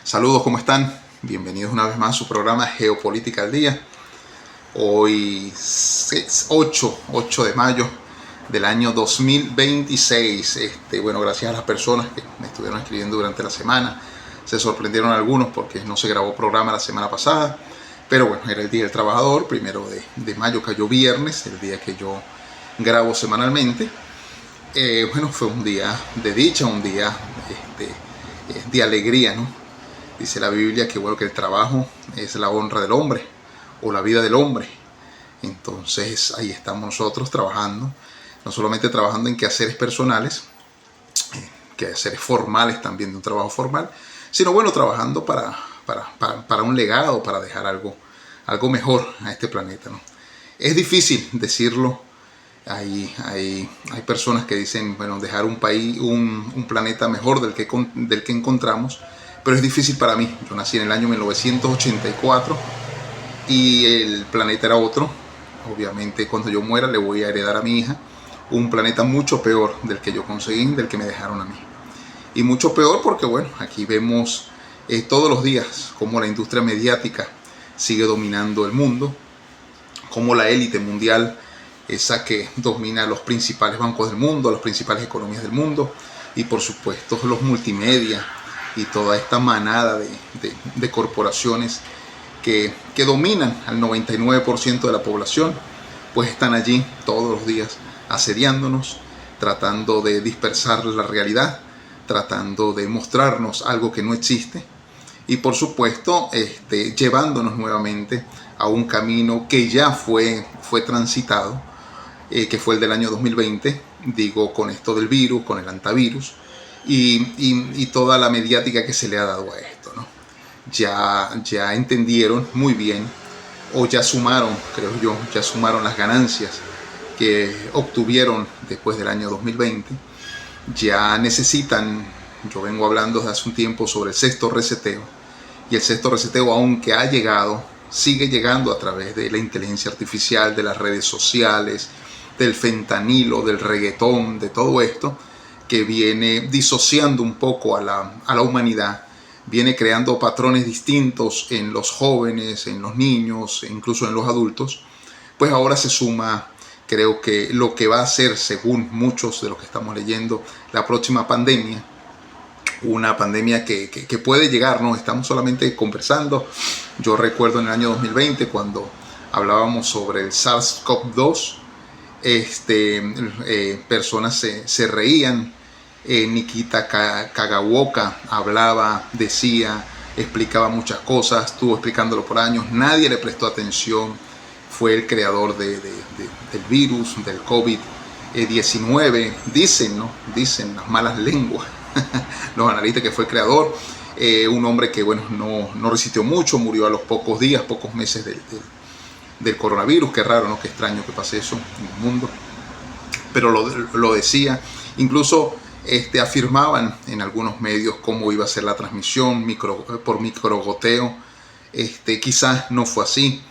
Saludos, ¿cómo están? Bienvenidos una vez más a su programa Geopolítica al Día. Hoy es 8 de mayo del año 2026. Gracias a las personas que me estuvieron escribiendo durante la semana. Se sorprendieron algunos porque no se grabó programa la semana pasada. Pero bueno, era el Día del Trabajador, 1 de mayo cayó viernes, el día que yo grabo semanalmente. Fue un día de dicha, un día de alegría, ¿no? Dice la Biblia que el trabajo es la honra del hombre o la vida del hombre. Entonces ahí estamos nosotros trabajando, no solamente trabajando en quehaceres personales, quehaceres formales también de un trabajo formal, sino trabajando para un legado, para dejar algo mejor a este planeta, ¿no? Es difícil decirlo. Hay personas que dicen, dejar un país, un planeta mejor del que encontramos, pero es difícil para mí. Yo nací en el año 1984 y el planeta era otro. Obviamente cuando yo muera le voy a heredar a mi hija un planeta mucho peor del que yo conseguí, del que me dejaron a mí. Y mucho peor porque aquí vemos todos los días cómo la industria mediática sigue dominando el mundo, cómo la élite mundial, esa que domina los principales bancos del mundo, las principales economías del mundo, y por supuesto los multimedia y toda esta manada de corporaciones que dominan al 99% de la población, pues están allí todos los días asediándonos, tratando de dispersar la realidad, tratando de mostrarnos algo que no existe y por supuesto llevándonos nuevamente a un camino que ya fue transitado, que fue el del año 2020, digo, con esto del virus, con el antivirus y toda la mediática que se le ha dado a esto, ¿no? Ya entendieron muy bien, o ya sumaron, creo yo, las ganancias que obtuvieron después del año 2020. Ya necesitan, yo vengo hablando desde hace un tiempo sobre el sexto reseteo, y el sexto reseteo, aunque ha llegado, sigue llegando a través de la inteligencia artificial, de las redes sociales, del fentanilo, del reggaetón, de todo esto que viene disociando un poco a la humanidad, viene creando patrones distintos en los jóvenes, en los niños, e incluso en los adultos. Pues ahora se suma, creo que lo que va a ser, según muchos de los que estamos leyendo, la próxima pandemia, una pandemia que puede llegar, ¿no? Estamos solamente conversando. Yo recuerdo en el año 2020 cuando hablábamos sobre el SARS-CoV-2, personas se reían. Nikita Kagaoka hablaba, decía, explicaba muchas cosas, estuvo explicándolo por años, nadie le prestó atención. Fue el creador del virus, del COVID-19, dicen las malas lenguas, los analistas, que fue el creador, un hombre que no resistió mucho, murió a los pocos días, pocos meses del coronavirus. Qué raro, ¿no? Qué extraño que pase eso en el mundo, pero lo decía. Incluso afirmaban en algunos medios cómo iba a ser la transmisión por microgoteo. Quizás no fue así.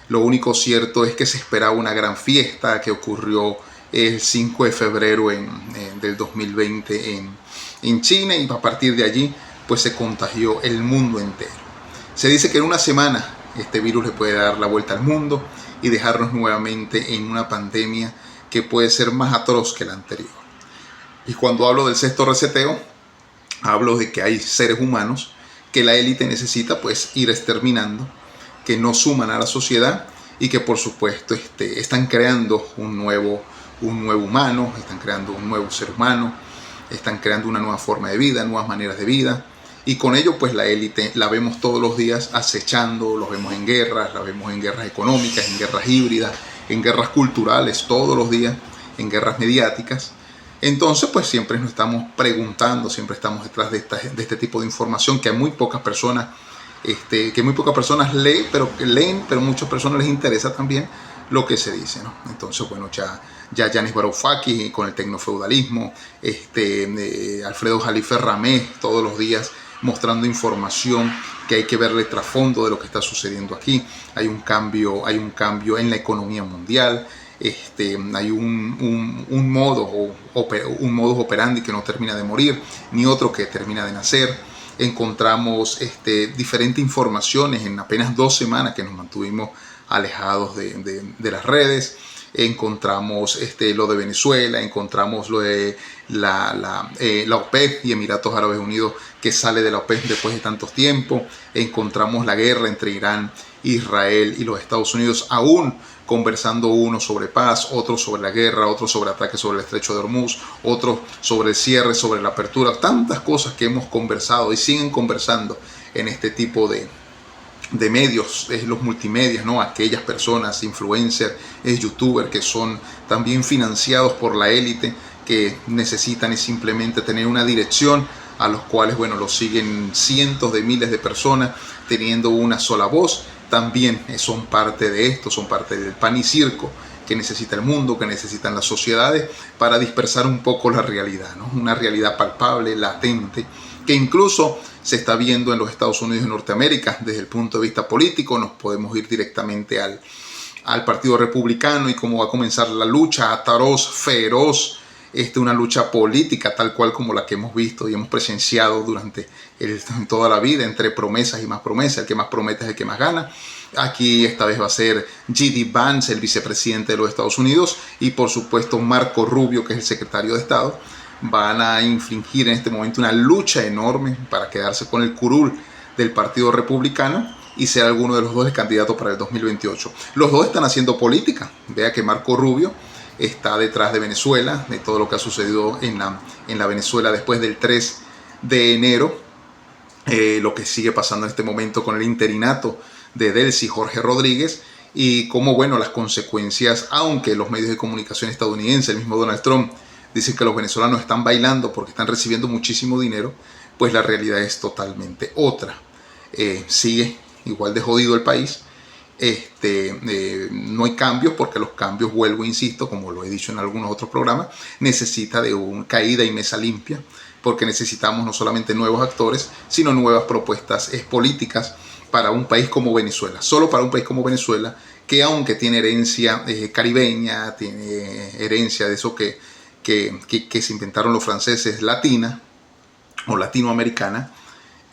Lo único cierto es que se esperaba una gran fiesta que ocurrió el 5 de febrero del 2020 en China, y a partir de allí pues se contagió el mundo entero. Se dice que en una semana este virus le puede dar la vuelta al mundo y dejarnos nuevamente en una pandemia que puede ser más atroz que la anterior. Y cuando hablo del sexto reseteo, hablo de que hay seres humanos que la élite necesita pues ir exterminando, que no suman a la sociedad y que por supuesto están creando un nuevo humano, están creando un nuevo ser humano, están creando una nueva forma de vida, nuevas maneras de vida. Y con ello pues la élite la vemos todos los días acechando, los vemos en guerras, la vemos en guerras económicas, en guerras híbridas, en guerras culturales, todos los días, en guerras mediáticas. Entonces pues siempre nos estamos preguntando, siempre estamos detrás de este tipo de información que a muy pocas personas, leen, pero muchas personas les interesa también lo que se dice, ¿no? Entonces ya Yanis Varoufakis con el tecnofeudalismo, Alfredo Jalife Ramé todos los días mostrando información que hay que verle trasfondo de lo que está sucediendo aquí. Hay un cambio en la economía mundial. Hay un modus operandi que no termina de morir, ni otro que termina de nacer. encontramos diferentes informaciones en apenas 2 semanas que nos mantuvimos alejados de las redes. Encontramos lo de Venezuela, encontramos lo de la OPEP y Emiratos Árabes Unidos, que sale de la OPEP después de tantos tiempos. Encontramos la guerra entre Irán, Israel y los Estados Unidos, aún conversando uno sobre paz, otro sobre la guerra, otro sobre ataques sobre el estrecho de Hormuz, otro sobre el cierre, sobre la apertura. Tantas cosas que hemos conversado y siguen conversando en este tipo de medios, los multimedios, ¿no? Aquellas personas, influencers, youtubers que son también financiados por la élite, que necesitan simplemente tener una dirección, a los cuales, bueno, los siguen cientos de miles de personas teniendo una sola voz. También son parte de esto, son parte del pan y circo que necesita el mundo, que necesitan las sociedades para dispersar un poco la realidad, ¿no? Una realidad palpable, latente, que incluso se está viendo en los Estados Unidos de Norteamérica. Desde el punto de vista político, nos podemos ir directamente al Partido Republicano y cómo va a comenzar la lucha atroz, feroz, una lucha política tal cual como la que hemos visto y hemos presenciado durante toda la vida, entre promesas y más promesas. El que más promete es el que más gana. Aquí esta vez va a ser J.D. Vance, el vicepresidente de los Estados Unidos, y por supuesto Marco Rubio, que es el secretario de Estado. Van a infligir en este momento una lucha enorme para quedarse con el curul del Partido Republicano y ser alguno de los dos el candidato para el 2028. Los dos están haciendo política. Vea que Marco Rubio está detrás de Venezuela, de todo lo que ha sucedido en la Venezuela después del 3 de enero, lo que sigue pasando en este momento con el interinato de Delcy Jorge Rodríguez, y cómo, bueno, las consecuencias, aunque los medios de comunicación estadounidenses, el mismo Donald Trump, dicen que los venezolanos están bailando porque están recibiendo muchísimo dinero, pues la realidad es totalmente otra. Sigue igual de jodido el país. No hay cambios, porque los cambios, vuelvo, insisto, como lo he dicho en algunos otros programas, necesita de una caída y mesa limpia, porque necesitamos no solamente nuevos actores, sino nuevas propuestas políticas para un país como Venezuela. Solo para un país como Venezuela, que aunque tiene herencia caribeña, tiene herencia de eso que se inventaron los franceses, latina o latinoamericana,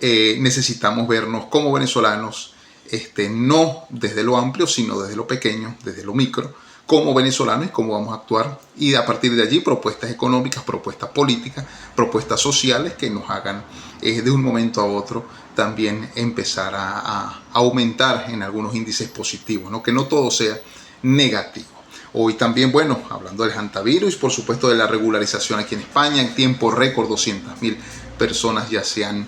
necesitamos vernos como venezolanos, no desde lo amplio, sino desde lo pequeño, desde lo micro, como venezolanos y cómo vamos a actuar. Y a partir de allí, propuestas económicas, propuestas políticas, propuestas sociales que nos hagan de un momento a otro también empezar a aumentar en algunos índices positivos, ¿no? Que no todo sea negativo. Hoy también, bueno, hablando del hantavirus, por supuesto de la regularización aquí en España, en tiempo récord 200.000 personas ya se han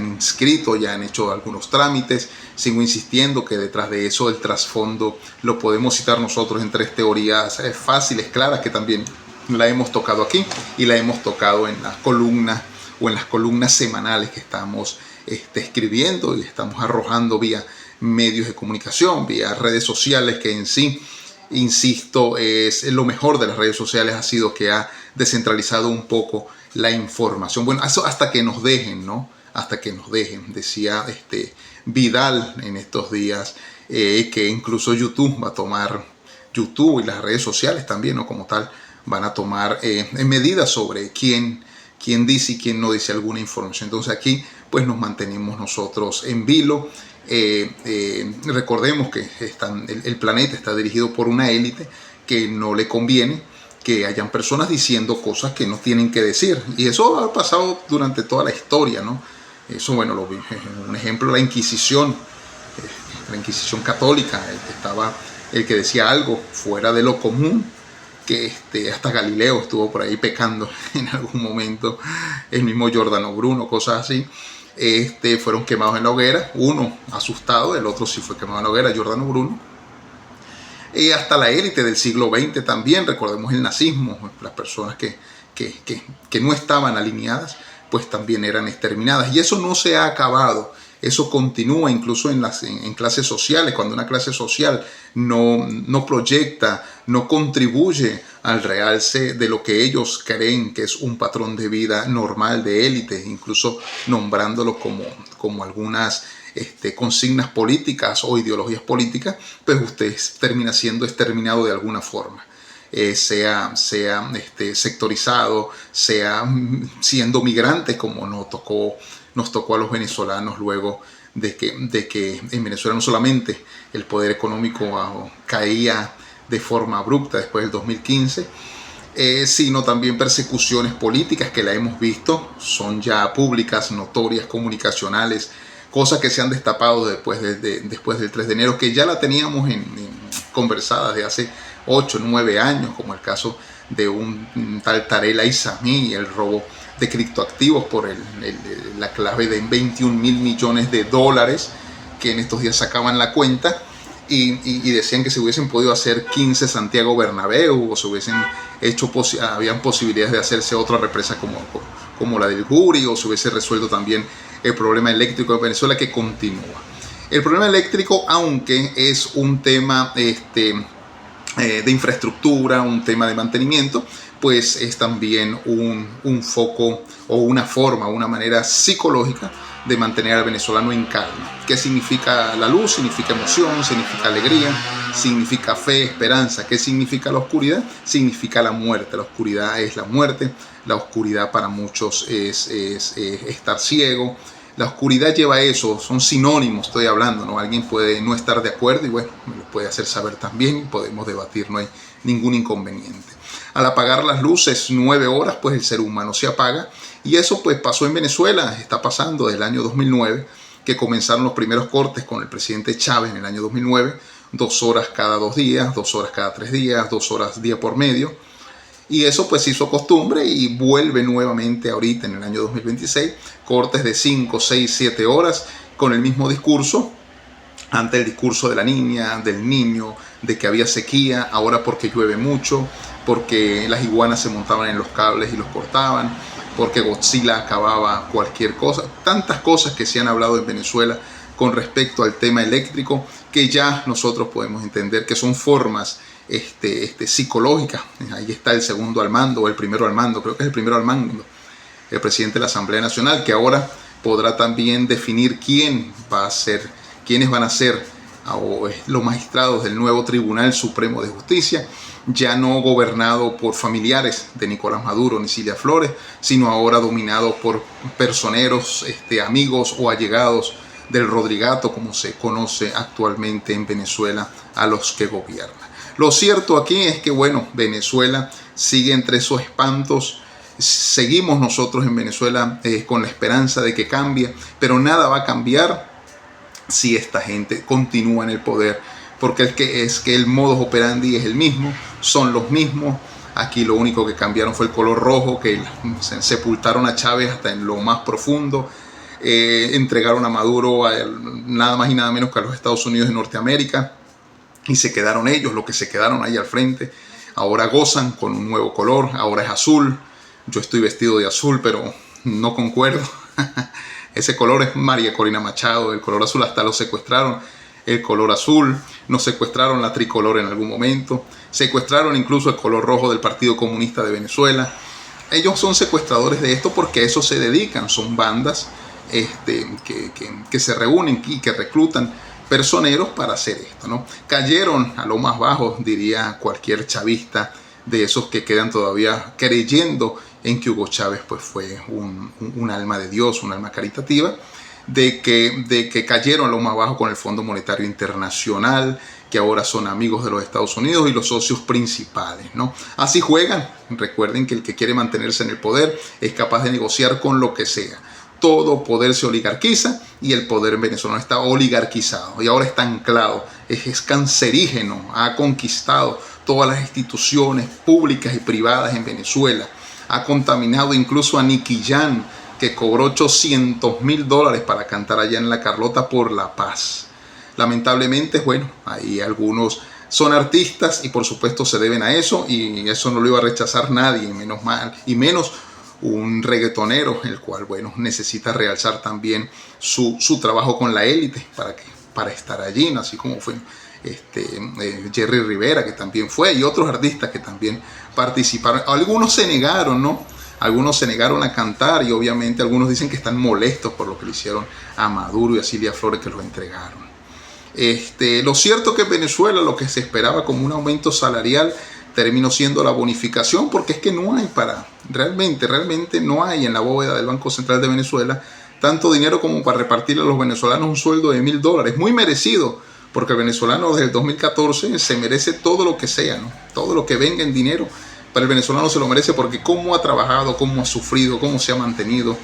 inscrito, ya han hecho algunos trámites. Sigo insistiendo que detrás de eso el trasfondo lo podemos citar nosotros en 3 teorías fáciles, claras, que también la hemos tocado aquí y la hemos tocado en las columnas o en las columnas semanales que estamos escribiendo y estamos arrojando vía medios de comunicación, vía redes sociales, que en sí, insisto, es lo mejor de las redes sociales, ha sido que ha descentralizado un poco la información. Bueno, eso hasta que nos dejen, ¿no? Hasta que nos dejen. Decía Vidal en estos días que incluso YouTube va a tomar, YouTube y las redes sociales también, ¿no? Como tal, van a tomar medidas sobre quién dice y quién no dice alguna información. Entonces aquí pues nos mantenemos nosotros en vilo. Recordemos que el planeta está dirigido por una élite que no le conviene que hayan personas diciendo cosas que no tienen que decir, y eso ha pasado durante toda la historia, ¿no? Eso, bueno, un ejemplo, la Inquisición católica, el que decía algo fuera de lo común, que hasta Galileo estuvo por ahí pecando en algún momento, el mismo Giordano Bruno, cosas así, fueron quemados en la hoguera, uno asustado, el otro sí fue quemado en la hoguera, Giordano Bruno. Y hasta la élite del siglo XX también, recordemos el nazismo, las personas que no estaban alineadas, pues también eran exterminadas. Y eso no se ha acabado, eso continúa incluso en clases sociales. Cuando una clase social no proyecta, no contribuye al realce de lo que ellos creen que es un patrón de vida normal de élite, incluso nombrándolo como algunas consignas políticas o ideologías políticas, pues usted termina siendo exterminado de alguna forma. sea sectorizado, sea siendo migrante, como nos tocó a los venezolanos luego de que en Venezuela no solamente el poder económico caía de forma abrupta después del 2015, sino también persecuciones políticas que la hemos visto, son ya públicas, notorias, comunicacionales, cosas que se han destapado después del 3 de enero, que ya la teníamos conversada de hace 8, 9 años, como el caso de un tal Tarek El-Aissami y el robo de criptoactivos por la clave de 21 mil millones de dólares, que en estos días sacaban la cuenta y decían que se hubiesen podido hacer 15 Santiago Bernabéu, o se hubiesen hecho, habían posibilidades de hacerse otra represa como la del Guri, o se hubiese resuelto también el problema eléctrico de Venezuela, que continúa. El problema eléctrico, aunque es un tema de infraestructura, un tema de mantenimiento, pues es también un foco o una forma, una manera psicológica de mantener al venezolano en calma. ¿Qué significa la luz? Significa emoción, significa alegría, significa fe, esperanza. ¿Qué significa la oscuridad? Significa la muerte. La oscuridad es la muerte, la oscuridad para muchos es estar ciego. La oscuridad lleva eso, son sinónimos, estoy hablando, ¿no? Alguien puede no estar de acuerdo y bueno, me lo puede hacer saber también y podemos debatir, no hay ningún inconveniente. Al apagar las luces 9 horas, pues el ser humano se apaga, y eso pues pasó en Venezuela, está pasando desde el año 2009, que comenzaron los primeros cortes con el presidente Chávez en el año 2009, 2 horas cada 2 días, 2 horas cada 3 días, 2 horas día por medio. Y eso pues se hizo costumbre y vuelve nuevamente ahorita en el año 2026, cortes de 5, 6, 7 horas con el mismo discurso, ante el discurso de la niña, del niño, de que había sequía, ahora porque llueve mucho, porque las iguanas se montaban en los cables y los cortaban, porque Godzilla acababa cualquier cosa, tantas cosas que se han hablado en Venezuela con respecto al tema eléctrico, que ya nosotros podemos entender que son formas psicológica. Ahí está el segundo al mando, o el primero al mando, creo que es el primero al mando, el presidente de la Asamblea Nacional, que ahora podrá también definir quiénes van a ser los magistrados del nuevo Tribunal Supremo de Justicia, ya no gobernado por familiares de Nicolás Maduro ni Cilia Flores, sino ahora dominado por personeros, amigos o allegados del Rodrigato, como se conoce actualmente en Venezuela, a los que gobiernan. Lo cierto aquí es que, bueno, Venezuela sigue entre esos espantos. Seguimos nosotros en Venezuela con la esperanza de que cambie, pero nada va a cambiar si esta gente continúa en el poder, porque es que el modus operandi es el mismo, son los mismos. Aquí lo único que cambiaron fue el color rojo, que sepultaron a Chávez hasta en lo más profundo. Entregaron a Maduro nada más y nada menos que a los Estados Unidos de Norteamérica, y se quedaron ellos, los que se quedaron ahí al frente. Ahora gozan con un nuevo color, ahora es azul. Yo estoy vestido de azul, pero no concuerdo. Ese color es María Corina Machado, el color azul hasta lo secuestraron. El color azul, nos secuestraron la tricolor en algún momento, secuestraron incluso el color rojo del Partido Comunista de Venezuela. Ellos son secuestradores de esto porque a eso se dedican, son bandas que se reúnen y que reclutan personeros para hacer esto, ¿no? Cayeron a lo más bajo, diría cualquier chavista de esos que quedan todavía creyendo en que Hugo Chávez pues fue un alma de Dios, un alma caritativa, de que cayeron a lo más bajo con el Fondo Monetario Internacional, que ahora son amigos de los Estados Unidos y los socios principales, ¿no? Así juegan. Recuerden que el que quiere mantenerse en el poder es capaz de negociar con lo que sea. Todo poder se oligarquiza y el poder venezolano está oligarquizado y ahora está anclado, es cancerígeno, ha conquistado todas las instituciones públicas y privadas en Venezuela, ha contaminado incluso a Nicky Jam, que cobró $800,000 para cantar allá en La Carlota por la paz. Lamentablemente, bueno, ahí algunos son artistas y por supuesto se deben a eso, y eso no lo iba a rechazar nadie, menos mal, y menos un reggaetonero, el cual, bueno, necesita realzar también su trabajo con la élite para estar allí, ¿no? Así como fue Jerry Rivera, que también fue, y otros artistas que también participaron. Algunos se negaron, ¿no? Algunos se negaron a cantar y obviamente algunos dicen que están molestos por lo que le hicieron a Maduro y a Cilia Flores, que los entregaron. Lo cierto es que en Venezuela lo que se esperaba como un aumento salarial terminó siendo la bonificación, porque es que no hay realmente no hay en la bóveda del Banco Central de Venezuela tanto dinero como para repartirle a los venezolanos un sueldo de $1.000, muy merecido, porque el venezolano desde el 2014 se merece todo lo que sea, ¿no? Todo lo que venga en dinero, para el venezolano se lo merece, porque cómo ha trabajado, cómo ha sufrido, cómo se ha mantenido.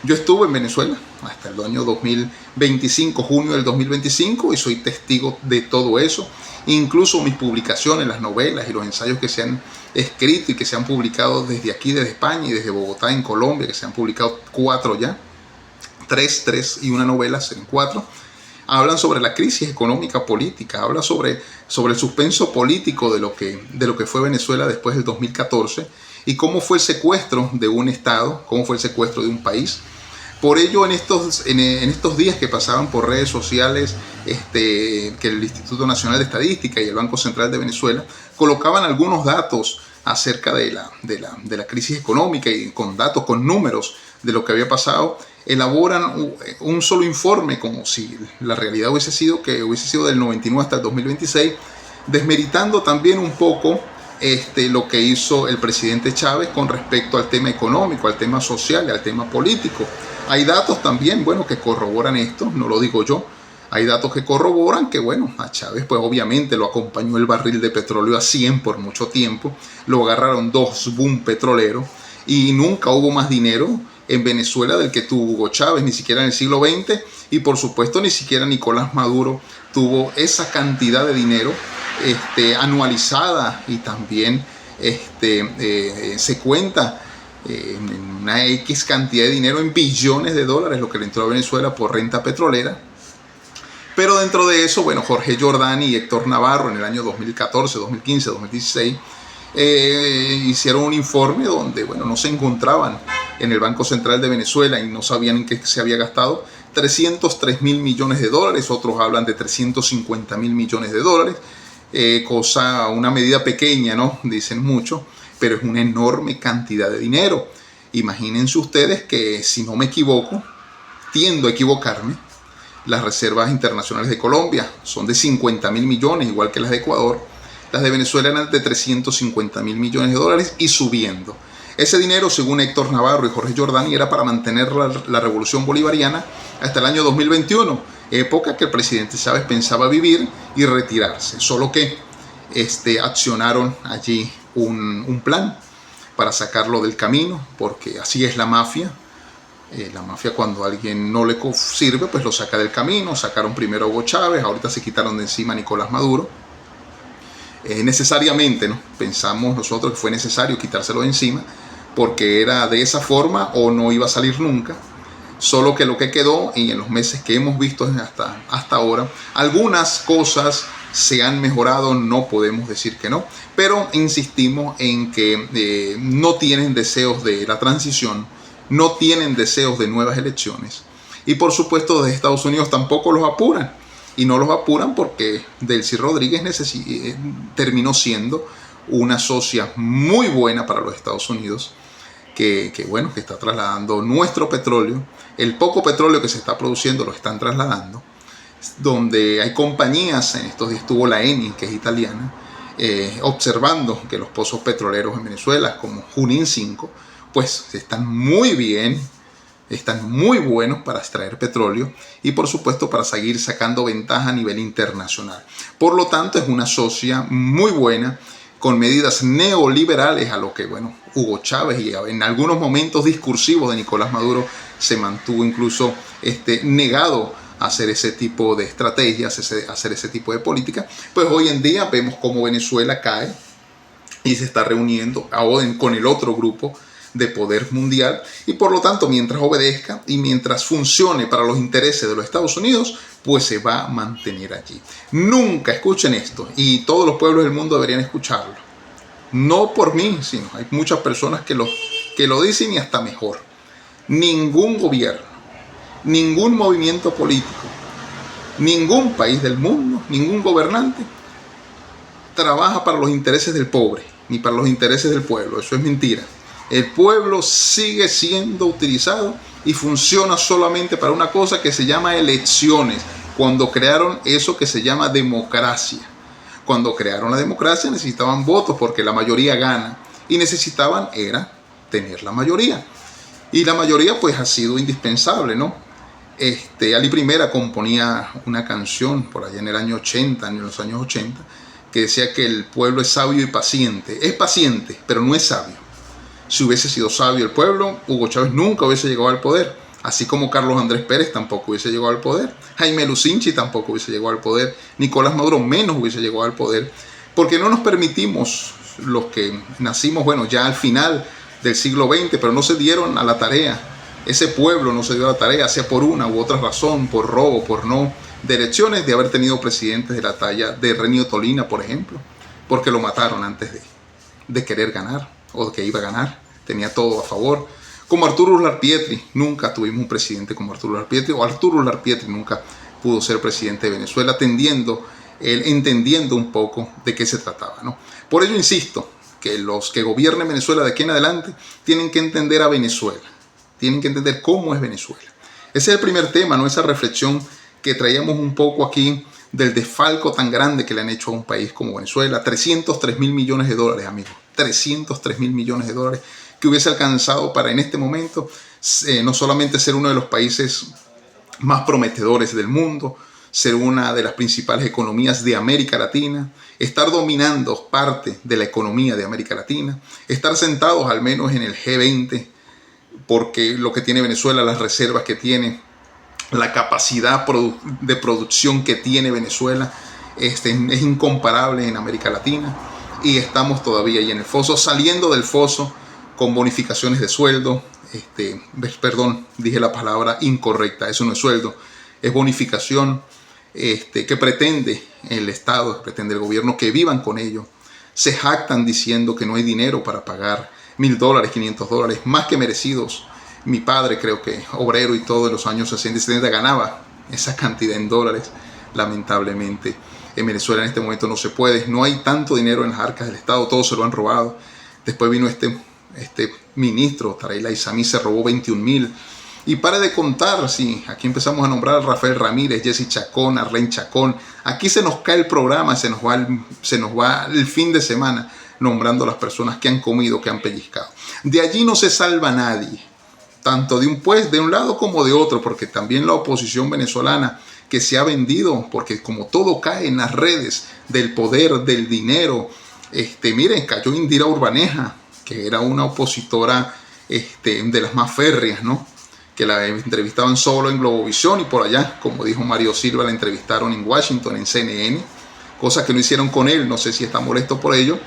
Yo estuve en Venezuela hasta el año 2025, junio del 2025, y soy testigo de todo eso. Incluso mis publicaciones, las novelas y los ensayos que se han escrito y que se han publicado desde aquí, desde España y desde Bogotá, en Colombia, que se han publicado 4 ya, 3 y una novela, serán 4, hablan sobre la crisis económica política, hablan sobre el suspenso político de lo que fue Venezuela después del 2014 y cómo fue el secuestro de un Estado, cómo fue el secuestro de un país. Por ello, en estos días que pasaban por redes sociales, que el Instituto Nacional de Estadística y el Banco Central de Venezuela colocaban algunos datos acerca de la crisis económica, y con datos, con números de lo que había pasado, elaboran un solo informe, como si la realidad hubiese sido del 99 hasta el 2026, desmeritando también un poco lo que hizo el presidente Chávez con respecto al tema económico, al tema social y al tema político. Hay datos también, que corroboran esto, no lo digo yo. Hay datos que corroboran que, a Chávez, pues obviamente lo acompañó el barril de petróleo a 100 por mucho tiempo. Lo agarraron 2 boom petroleros y nunca hubo más dinero en Venezuela del que tuvo Hugo Chávez, ni siquiera en el siglo XX. Y por supuesto, ni siquiera Nicolás Maduro tuvo esa cantidad de dinero anualizada, y también se cuenta en una X cantidad de dinero, en billones de dólares, lo que le entró a Venezuela por renta petrolera. Pero dentro de eso, Jorge Giordani y Héctor Navarro en el año 2014, 2015, 2016 hicieron un informe donde no se encontraban en el Banco Central de Venezuela y no sabían en qué se había gastado 303.000 millones de dólares. Otros hablan de 350.000 millones de dólares, una medida pequeña, ¿no? Dicen mucho, pero es una enorme cantidad de dinero. Imagínense ustedes que, si no me equivoco, tiendo a equivocarme, las reservas internacionales de Colombia son de 50.000 millones, igual que las de Ecuador. Las de Venezuela eran de 350.000 millones de dólares y subiendo. Ese dinero, según Héctor Navarro y Jorge Giordani, era para mantener la revolución bolivariana hasta el año 2021, época que el presidente Chávez pensaba vivir y retirarse. Solo que accionaron allí un plan para sacarlo del camino, porque así es la mafia. La mafia, cuando a alguien no le sirve, pues lo saca del camino. Sacaron primero a Hugo Chávez, ahorita se quitaron de encima a Nicolás Maduro. Necesariamente, ¿no? Pensamos nosotros que fue necesario quitárselo de encima, porque era de esa forma o no iba a salir nunca. Solo que lo que quedó, y en los meses que hemos visto hasta ahora, algunas cosas se han mejorado, no podemos decir que no, pero insistimos en que no tienen deseos de la transición, no tienen deseos de nuevas elecciones, y por supuesto desde Estados Unidos tampoco los apuran, y no los apuran porque Delcy Rodríguez terminó siendo una socia muy buena para los Estados Unidos, que está trasladando nuestro petróleo. El poco petróleo que se está produciendo lo están trasladando, donde hay compañías. En estos días estuvo la Eni, que es italiana, observando que los pozos petroleros en Venezuela, como Junín 5, pues están muy bien, están muy buenos para extraer petróleo y por supuesto para seguir sacando ventaja a nivel internacional. Por lo tanto, es una socia muy buena, con medidas neoliberales, a lo que Hugo Chávez, y en algunos momentos discursivos de Nicolás Maduro, se mantuvo incluso negado a hacer ese tipo de estrategias, hacer ese tipo de política. Pues hoy en día vemos cómo Venezuela cae y se está reuniendo con el otro grupo de poder mundial, y por lo tanto, mientras obedezca y mientras funcione para los intereses de los Estados Unidos, pues se va a mantener allí. Nunca, escuchen esto, y todos los pueblos del mundo deberían escucharlo, no por mí, sino hay muchas personas que lo dicen, y hasta mejor: ningún gobierno, ningún movimiento político, ningún país del mundo, ningún gobernante trabaja para los intereses del pobre, ni para los intereses del pueblo. Eso es mentira. El pueblo sigue siendo utilizado y funciona solamente para una cosa que se llama elecciones, cuando crearon eso que se llama democracia. Cuando crearon la democracia necesitaban votos porque la mayoría gana y necesitaban era tener la mayoría. Y la mayoría pues ha sido indispensable, ¿no? Ali Primera componía una canción por allá en el año 80, en los años 80, que decía que el pueblo es sabio y paciente. Es paciente, pero no es sabio. Si hubiese sido sabio el pueblo, Hugo Chávez nunca hubiese llegado al poder. Así como Carlos Andrés Pérez tampoco hubiese llegado al poder. Jaime Lucinchi tampoco hubiese llegado al poder. Nicolás Maduro menos hubiese llegado al poder. Porque no nos permitimos, los que nacimos, bueno, ya al final del siglo XX, pero no se dieron a la tarea. Ese pueblo no se dio a la tarea, sea por una u otra razón, por robo, por no de elecciones, de haber tenido presidentes de la talla de Renio Tolina, por ejemplo, porque lo mataron antes de querer ganar o de que iba a ganar. Tenía todo a favor. Como Arturo Uslar Pietri, nunca tuvimos un presidente como Arturo Uslar Pietri, o Arturo Uslar Pietri nunca pudo ser presidente de Venezuela, entendiendo un poco de qué se trataba, ¿no? Por ello insisto, que los que gobiernen Venezuela de aquí en adelante tienen que entender a Venezuela, tienen que entender cómo es Venezuela. Ese es el primer tema, ¿no? Esa reflexión que traíamos un poco aquí del desfalco tan grande que le han hecho a un país como Venezuela. 303 mil millones de dólares, amigos. 303 mil millones de dólares que hubiese alcanzado para en este momento no solamente ser uno de los países más prometedores del mundo, ser una de las principales economías de América Latina, estar dominando parte de la economía de América Latina, estar sentados al menos en el G20, porque lo que tiene Venezuela, las reservas que tiene, la capacidad de producción que tiene Venezuela es incomparable en América Latina, y estamos todavía ahí en el foso, saliendo del foso con bonificaciones de sueldo. Perdón, dije la palabra incorrecta, eso no es sueldo, es bonificación que pretende el Estado, que pretende el gobierno que vivan con ello. Se jactan diciendo que no hay dinero para pagar $1,000, $500, más que merecidos. Mi padre, creo que obrero y todo, en los años 60 y 70 ganaba esa cantidad en dólares. Lamentablemente en Venezuela en este momento no se puede, no hay tanto dinero en las arcas del Estado, todo se lo han robado. Después vino este ministro, Tarek El-Aissami, se robó 21,000. Y pare de contar, sí, aquí empezamos a nombrar a Rafael Ramírez, Jessy Chacón, Arlene Chacón. Aquí se nos cae el programa, se nos va el fin de semana nombrando a las personas que han comido, que han pellizcado. De allí no se salva nadie, tanto de un lado como de otro, porque también la oposición venezolana que se ha vendido, porque como todo cae en las redes del poder, del dinero. Miren, cayó Indira Urbaneja, que era una opositora de las más férreas, ¿no? Que la entrevistaban solo en Globovisión, y por allá, como dijo Mario Silva, la entrevistaron en Washington, en CNN, cosa que no hicieron con él. No sé si está molesto por ello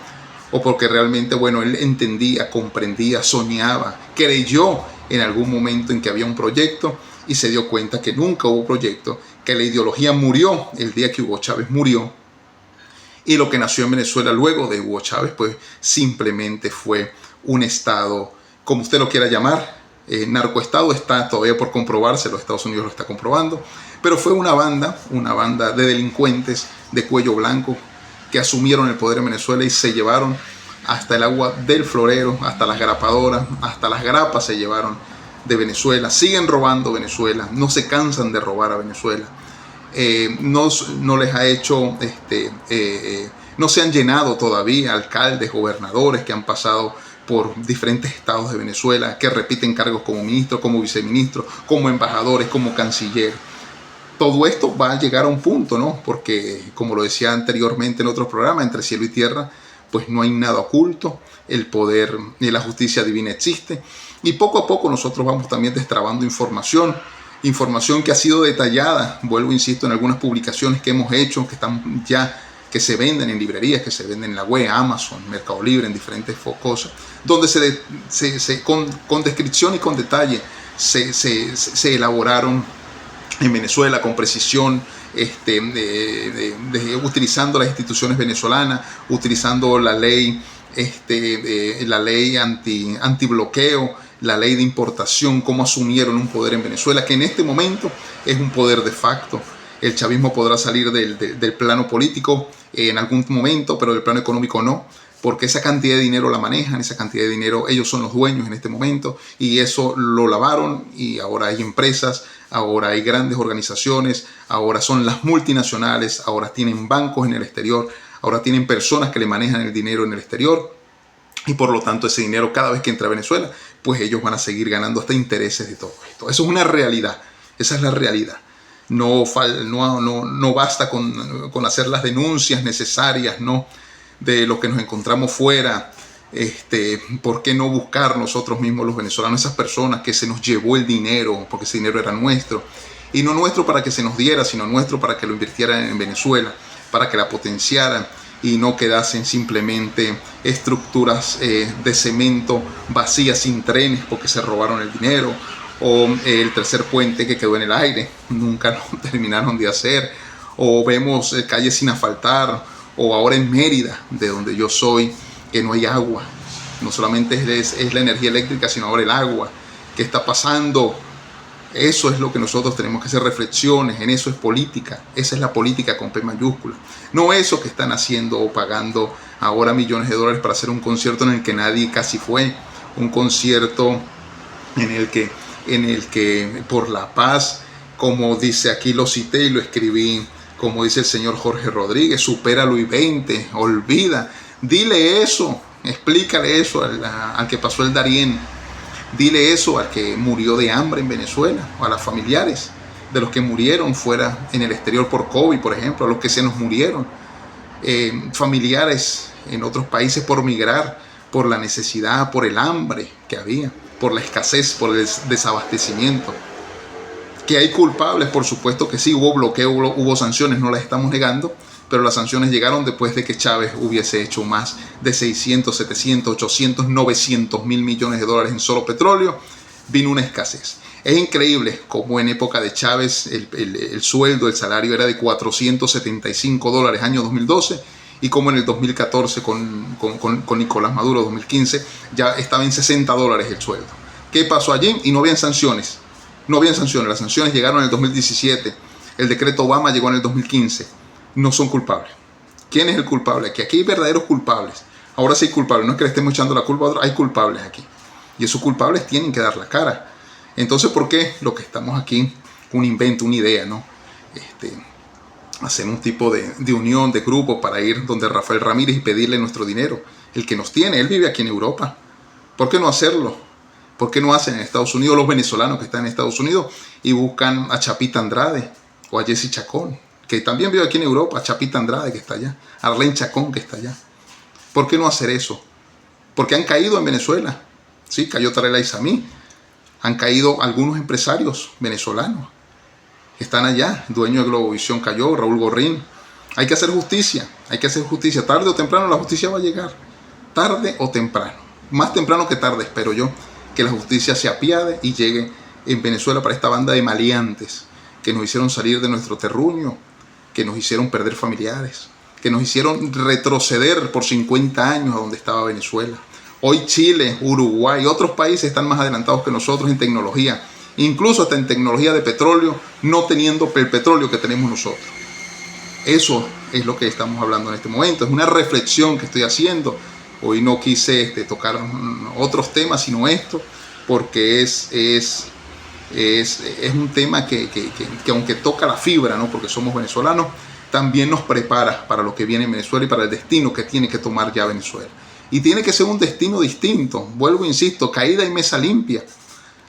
o porque realmente, bueno, él entendía, comprendía, soñaba, creyó en algún momento en que había un proyecto y se dio cuenta que nunca hubo proyecto, que la ideología murió el día que Hugo Chávez murió, y lo que nació en Venezuela luego de Hugo Chávez pues simplemente fue un estado, como usted lo quiera llamar, narcoestado. Está todavía por comprobarse, los Estados Unidos lo está comprobando, pero fue una banda de delincuentes de cuello blanco que asumieron el poder en Venezuela y se llevaron hasta el agua del florero, hasta las grapadoras, hasta las grapas se llevaron de Venezuela. Siguen robando Venezuela, no se cansan de robar a Venezuela. No les ha hecho, no se han llenado todavía alcaldes, gobernadores que han pasado por diferentes estados de Venezuela, que repiten cargos como ministro, como viceministro, como embajadores, como canciller. Todo esto va a llegar a un punto, ¿no? Porque, como lo decía anteriormente en otro programa, entre cielo y tierra, pues no hay nada oculto, el poder y la justicia divina existe, y poco a poco nosotros vamos también destrabando información que ha sido detallada, vuelvo, insisto, en algunas publicaciones que hemos hecho, que están ya, que se venden en librerías, que se venden en la web, Amazon, Mercado Libre, en diferentes cosas, donde con descripción y con detalle se elaboraron en Venezuela con precisión, utilizando las instituciones venezolanas, utilizando la ley, la ley antibloqueo, la ley de importación, cómo asumieron un poder en Venezuela, que en este momento es un poder de facto. El chavismo podrá salir del plano político en algún momento, pero del plano económico no, porque esa cantidad de dinero la manejan, esa cantidad de dinero ellos son los dueños en este momento, y eso lo lavaron, y ahora hay empresas, ahora hay grandes organizaciones, ahora son las multinacionales, ahora tienen bancos en el exterior, ahora tienen personas que le manejan el dinero en el exterior, y por lo tanto ese dinero cada vez que entra a Venezuela, pues ellos van a seguir ganando hasta intereses de todo esto. Eso es una realidad, esa es la realidad. No basta con hacer las denuncias necesarias, ¿no?, de lo que nos encontramos fuera. ¿Por qué no buscar nosotros mismos los venezolanos, esas personas que se nos llevó el dinero, porque ese dinero era nuestro, y no nuestro para que se nos diera, sino nuestro para que lo invirtieran en Venezuela, para que la potenciaran y no quedasen simplemente estructuras de cemento vacías sin trenes porque se robaron el dinero, o el tercer puente que quedó en el aire, nunca lo terminaron de hacer, o vemos calles sin asfaltar, o ahora en Mérida, de donde yo soy, que no hay agua. No solamente es la energía eléctrica, sino ahora el agua. ¿Qué está pasando? Eso es lo que nosotros tenemos que hacer reflexiones, en eso es política. Esa es la política con P mayúscula. No eso que están haciendo o pagando ahora millones de dólares para hacer un concierto en el que nadie casi fue. Un concierto en el que por la paz, como dice aquí, lo cité y lo escribí, como dice el señor Jorge Rodríguez, supéralo y 20, olvida. Dile eso, explícale eso al que pasó el Darién. Dile eso al que murió de hambre en Venezuela, o a los familiares de los que murieron fuera en el exterior por COVID, por ejemplo, a los que se nos murieron, familiares en otros países por migrar, por la necesidad, por el hambre que había, por la escasez, por el desabastecimiento. Que hay culpables, por supuesto que sí, hubo bloqueo, hubo sanciones, no las estamos negando, pero las sanciones llegaron después de que Chávez hubiese hecho más de 600, 700, 800, 900 mil millones de dólares en solo petróleo. Vino una escasez. Es increíble cómo en época de Chávez el sueldo, el salario era de 475 dólares año 2012, y como en el 2014 con Nicolás Maduro, 2015, ya estaba en 60 dólares el sueldo. ¿Qué pasó allí? Y no habían sanciones. No habían sanciones. Las sanciones llegaron en el 2017. El decreto Obama llegó en el 2015. No son culpables. ¿Quién es el culpable? Que aquí hay verdaderos culpables. Ahora sí hay culpables. No es que le estemos echando la culpa a otros. Hay culpables aquí. Y esos culpables tienen que dar la cara. Entonces, ¿por qué lo que estamos aquí? Un invento, una idea, ¿no? Hacer un tipo de unión, de grupo para ir donde Rafael Ramírez y pedirle nuestro dinero. El que nos tiene. Él vive aquí en Europa. ¿Por qué no hacerlo? ¿Por qué no hacen en Estados Unidos los venezolanos que están en Estados Unidos y buscan a Chapita Andrade o a Jessy Chacón, que también vive aquí en Europa, a Chapita Andrade que está allá, a Arlene Chacón que está allá? ¿Por qué no hacer eso? Porque han caído en Venezuela. Sí, cayó Tarela Isamí. Han caído algunos empresarios venezolanos que están allá. Dueño de Globovisión cayó, Raúl Gorrín. Hay que hacer justicia, hay que hacer justicia. Tarde o temprano la justicia va a llegar. Tarde o temprano. Más temprano que tarde, espero yo, que la justicia se apiade y llegue en Venezuela para esta banda de maleantes que nos hicieron salir de nuestro terruño, que nos hicieron perder familiares, que nos hicieron retroceder por 50 años a donde estaba Venezuela. Hoy Chile, Uruguay y otros países están más adelantados que nosotros en tecnología, incluso hasta en tecnología de petróleo, no teniendo el petróleo que tenemos nosotros. Eso es lo que estamos hablando en este momento. Es una reflexión que estoy haciendo. Hoy no quise tocar otros temas sino esto, porque es un tema que aunque toca la fibra, ¿no?, porque somos venezolanos, también nos prepara para lo que viene en Venezuela y para el destino que tiene que tomar ya Venezuela. Y tiene que ser un destino distinto. Vuelvo, insisto, caída y mesa limpia.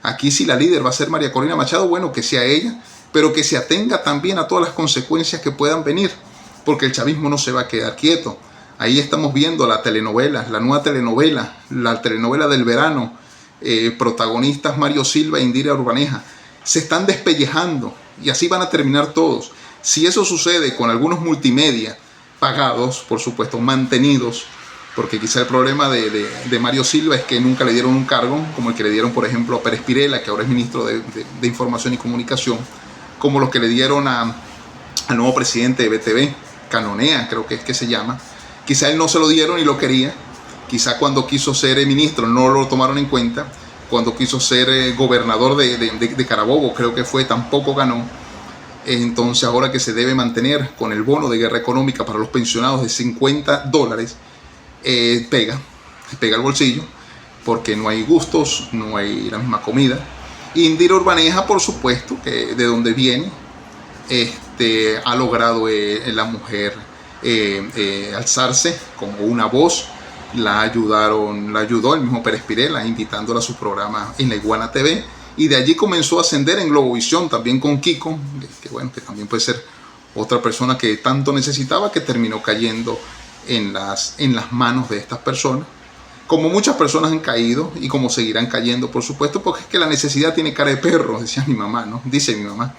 Aquí si la líder va a ser María Corina Machado, bueno, que sea ella, pero que se atenga también a todas las consecuencias que puedan venir, porque el chavismo no se va a quedar quieto. Ahí estamos viendo la telenovela, la nueva telenovela, la telenovela del verano, protagonistas Mario Silva e Indira Urbaneja. Se están despellejando y así van a terminar todos. Si eso sucede con algunos multimedia pagados, por supuesto, mantenidos, porque quizá el problema de Mario Silva es que nunca le dieron un cargo, como el que le dieron, por ejemplo, a Pérez Pirela, que ahora es ministro de Información y Comunicación, como los que le dieron al nuevo presidente de BTV, Canonea, creo que es que se llama. Quizá él no se lo dieron y lo quería. Quizá cuando quiso ser ministro no lo tomaron en cuenta. Cuando quiso ser gobernador de Carabobo, creo que fue, tampoco ganó. Entonces ahora que se debe mantener con el bono de guerra económica para los pensionados de $50, pega el bolsillo, porque no hay gustos, no hay la misma comida. Indira Urbaneja, por supuesto, que de donde viene, ha logrado la mujer alzarse como una voz. La ayudó el mismo Pérez Pirela, invitándola a su programa en La Iguana TV, y de allí comenzó a ascender en Globovisión, también con Kiko, que también puede ser otra persona que tanto necesitaba, que terminó cayendo en las manos de estas personas, como muchas personas han caído y como seguirán cayendo, por supuesto, porque es que la necesidad tiene cara de perro, decía mi mamá, ¿no? Dice mi mamá.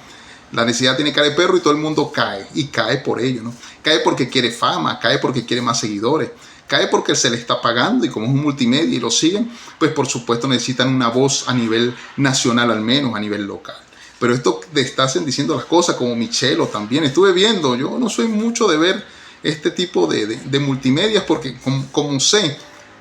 La necesidad tiene cara de perro y todo el mundo cae, y cae por ello, ¿no? Cae porque quiere fama, cae porque quiere más seguidores, cae porque se le está pagando, y como es un multimedia y lo siguen, pues por supuesto necesitan una voz a nivel nacional, al menos a nivel local. Pero esto de estarse diciendo las cosas como Michelo también, estuve viendo, yo no soy mucho de ver este tipo de multimedias, porque como sé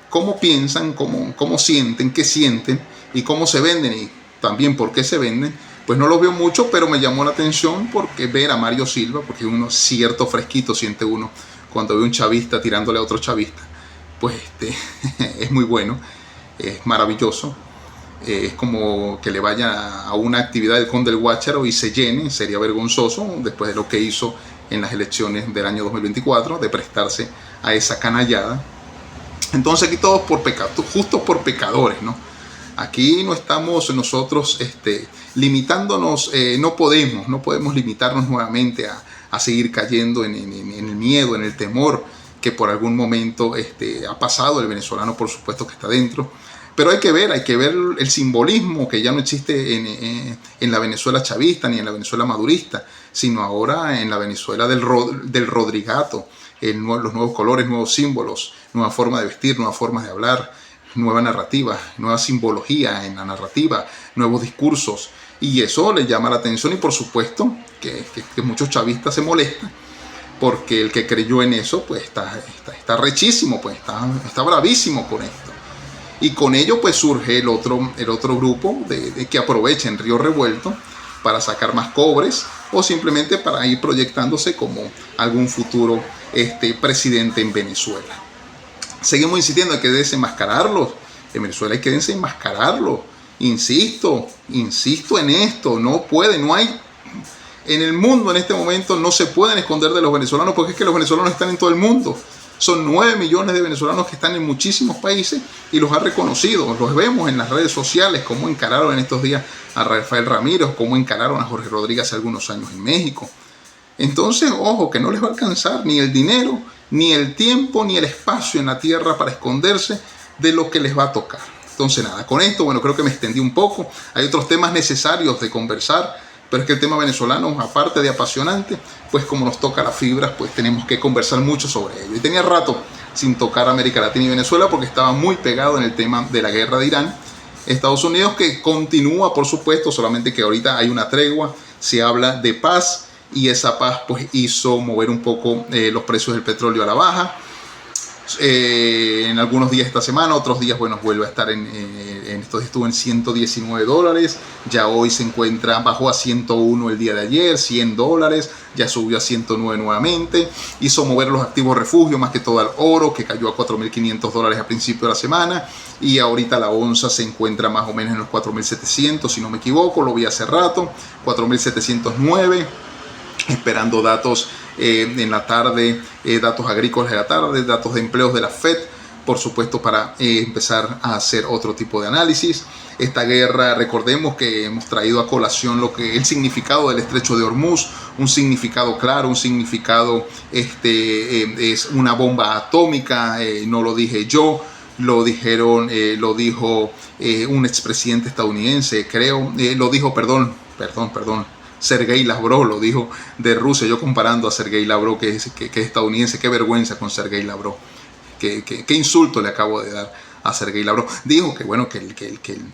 cómo piensan, cómo sienten, qué sienten y cómo se venden, y también por qué se venden, pues no los veo mucho, pero me llamó la atención porque ver a Mario Silva, porque uno cierto fresquito siente uno cuando ve un chavista tirándole a otro chavista, pues es muy bueno, es maravilloso. Es como que le vaya a una actividad del Conde del Guácharo y se llene, sería vergonzoso después de lo que hizo en las elecciones del año 2024, de prestarse a esa canallada. Entonces aquí todos por pecado, justos por pecadores, ¿no? Aquí no estamos nosotros limitándonos, no podemos limitarnos nuevamente a seguir cayendo en el miedo, en el temor que por algún momento ha pasado. El venezolano, por supuesto, que está dentro. Pero hay que ver el simbolismo que ya no existe en la Venezuela chavista ni en la Venezuela madurista, sino ahora en la Venezuela del Rodrigato, los nuevos colores, nuevos símbolos, nueva forma de vestir, nuevas formas de hablar, nueva narrativa, nueva simbología en la narrativa, nuevos discursos, y eso le llama la atención. Y por supuesto que muchos chavistas se molestan, porque el que creyó en eso pues está rechísimo, pues está bravísimo con esto. Y con ello pues surge el otro grupo de que aprovecha en Río Revuelto para sacar más cobres, o simplemente para ir proyectándose como algún futuro presidente en Venezuela. Seguimos insistiendo, hay que desenmascararlos. En Venezuela hay que desenmascararlos. Insisto en esto. No hay. En el mundo en este momento no se pueden esconder de los venezolanos, porque es que los venezolanos están en todo el mundo. Son 9 millones de venezolanos que están en muchísimos países y los ha reconocido. Los vemos en las redes sociales, cómo encararon en estos días a Rafael Ramírez, cómo encararon a Jorge Rodríguez hace algunos años en México. Entonces, ojo, que no les va a alcanzar ni el dinero, ni el tiempo, ni el espacio en la tierra para esconderse de lo que les va a tocar. Entonces, nada, con esto, bueno, creo que me extendí un poco. Hay otros temas necesarios de conversar, pero es que el tema venezolano, aparte de apasionante, pues como nos toca las fibras, pues tenemos que conversar mucho sobre ello. Y tenía rato sin tocar América Latina y Venezuela, porque estaba muy pegado en el tema de la guerra de Irán. Estados Unidos, que continúa, por supuesto, solamente que ahorita hay una tregua, se habla de paz, y esa paz pues hizo mover un poco los precios del petróleo a la baja. En algunos días esta semana, otros días, bueno, vuelve a estar en estos días estuvo en $119, ya hoy se encuentra, bajó a 101 el día de ayer, $100, ya subió a 109 nuevamente, hizo mover los activos refugio, más que todo al oro, que cayó a $4.500 a principio de la semana, y ahorita la onza se encuentra más o menos en los 4.700, si no me equivoco, lo vi hace rato, 4.709, esperando datos en la tarde, datos agrícolas de la tarde, datos de empleos de la FED, por supuesto, para empezar a hacer otro tipo de análisis. Esta guerra, recordemos que hemos traído a colación el significado del estrecho de Hormuz, un significado claro, un significado, es una bomba atómica, no lo dije yo, lo dijo un expresidente estadounidense, creo, Sergei Lavrov lo dijo de Rusia, yo comparando a Sergei Lavrov, que es estadounidense. Qué vergüenza con Sergei Lavrov, qué insulto le acabo de dar a Sergei Lavrov. Dijo que bueno, que el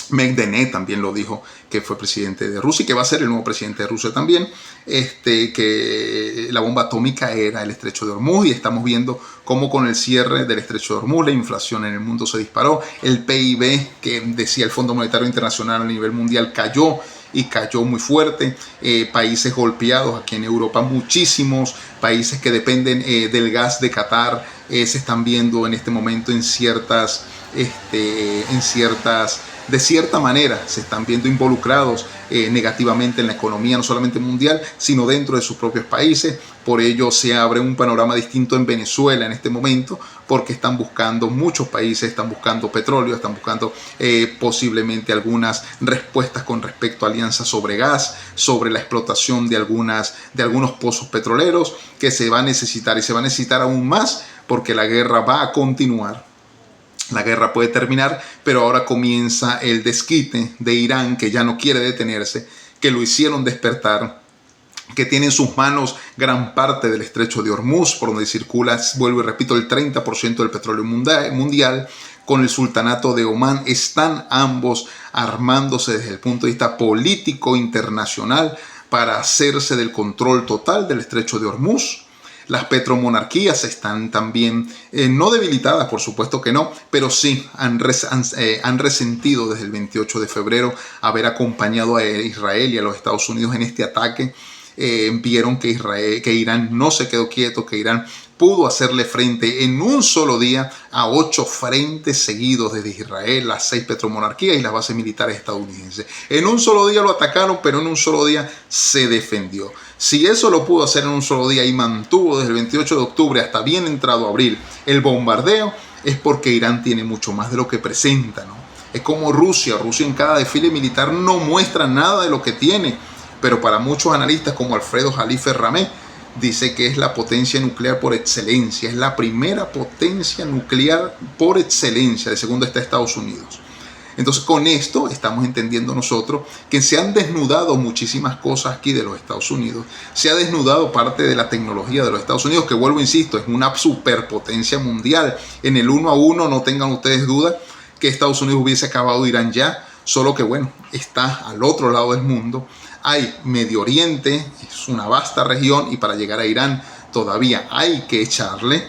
Medvedev también lo dijo, que fue presidente de Rusia y que va a ser el nuevo presidente de Rusia también, que la bomba atómica era el estrecho de Hormuz, y estamos viendo cómo con el cierre del estrecho de Hormuz la inflación en el mundo se disparó, el PIB, que decía el Fondo Monetario Internacional a nivel mundial, cayó, y cayó muy fuerte. Países golpeados aquí en Europa, muchísimos países que dependen del gas de Qatar, se están viendo en este momento en ciertas de cierta manera se están viendo involucrados negativamente en la economía, no solamente mundial, sino dentro de sus propios países. Por ello se abre un panorama distinto en Venezuela en este momento, porque están buscando, muchos países están buscando petróleo, están buscando posiblemente algunas respuestas con respecto a alianzas sobre gas, sobre la explotación de algunos pozos petroleros que se va a necesitar, y se va a necesitar aún más porque la guerra va a continuar. La guerra puede terminar, pero ahora comienza el desquite de Irán, que ya no quiere detenerse, que lo hicieron despertar, que tiene en sus manos gran parte del estrecho de Hormuz, por donde circula, vuelvo y repito, el 30% del petróleo mundial. Con el sultanato de Omán están ambos armándose desde el punto de vista político internacional para hacerse del control total del estrecho de Hormuz. Las petromonarquías están también no debilitadas, por supuesto que no, pero sí han resentido desde el 28 de febrero haber acompañado a Israel y a los Estados Unidos en este ataque. Vieron que Irán no se quedó quieto, que Irán pudo hacerle frente en un solo día a 8 frentes seguidos desde Israel, las 6 petromonarquías y las bases militares estadounidenses. En un solo día lo atacaron, pero en un solo día se defendió. Si eso lo pudo hacer en un solo día y mantuvo desde el 28 de octubre hasta bien entrado abril el bombardeo, es porque Irán tiene mucho más de lo que presenta, ¿no? Es como Rusia en cada desfile militar no muestra nada de lo que tiene, pero para muchos analistas como Alfredo Jalife Ramé, dice que es la potencia nuclear por excelencia, es la primera potencia nuclear por excelencia, de segundo está Estados Unidos. Entonces con esto estamos entendiendo nosotros que se han desnudado muchísimas cosas aquí de los Estados Unidos, se ha desnudado parte de la tecnología de los Estados Unidos, que vuelvo, insisto, es una superpotencia mundial. En el 1-1 no tengan ustedes duda que Estados Unidos hubiese acabado Irán ya, solo que bueno, está al otro lado del mundo. Hay Medio Oriente, es una vasta región, y para llegar a Irán todavía hay que echarle,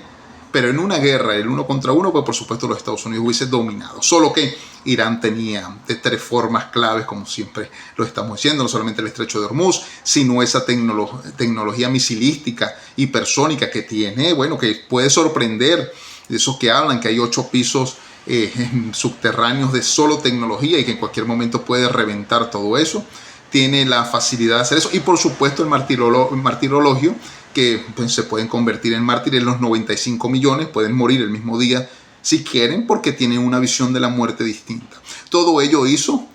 pero en una guerra, el 1 contra 1, pues por supuesto los Estados Unidos hubiese dominado. Solo que Irán tenía de 3 formas claves, como siempre lo estamos diciendo, no solamente el estrecho de Hormuz, sino esa tecnología misilística hipersónica que tiene, bueno, que puede sorprender. De esos que hablan que hay 8 pisos subterráneos de solo tecnología y que en cualquier momento puede reventar todo eso. Tiene la facilidad de hacer eso, y por supuesto el martirologio, que pues, se pueden convertir en mártires los 95 millones, pueden morir el mismo día si quieren, porque tienen una visión de la muerte distinta. Todo ello hizo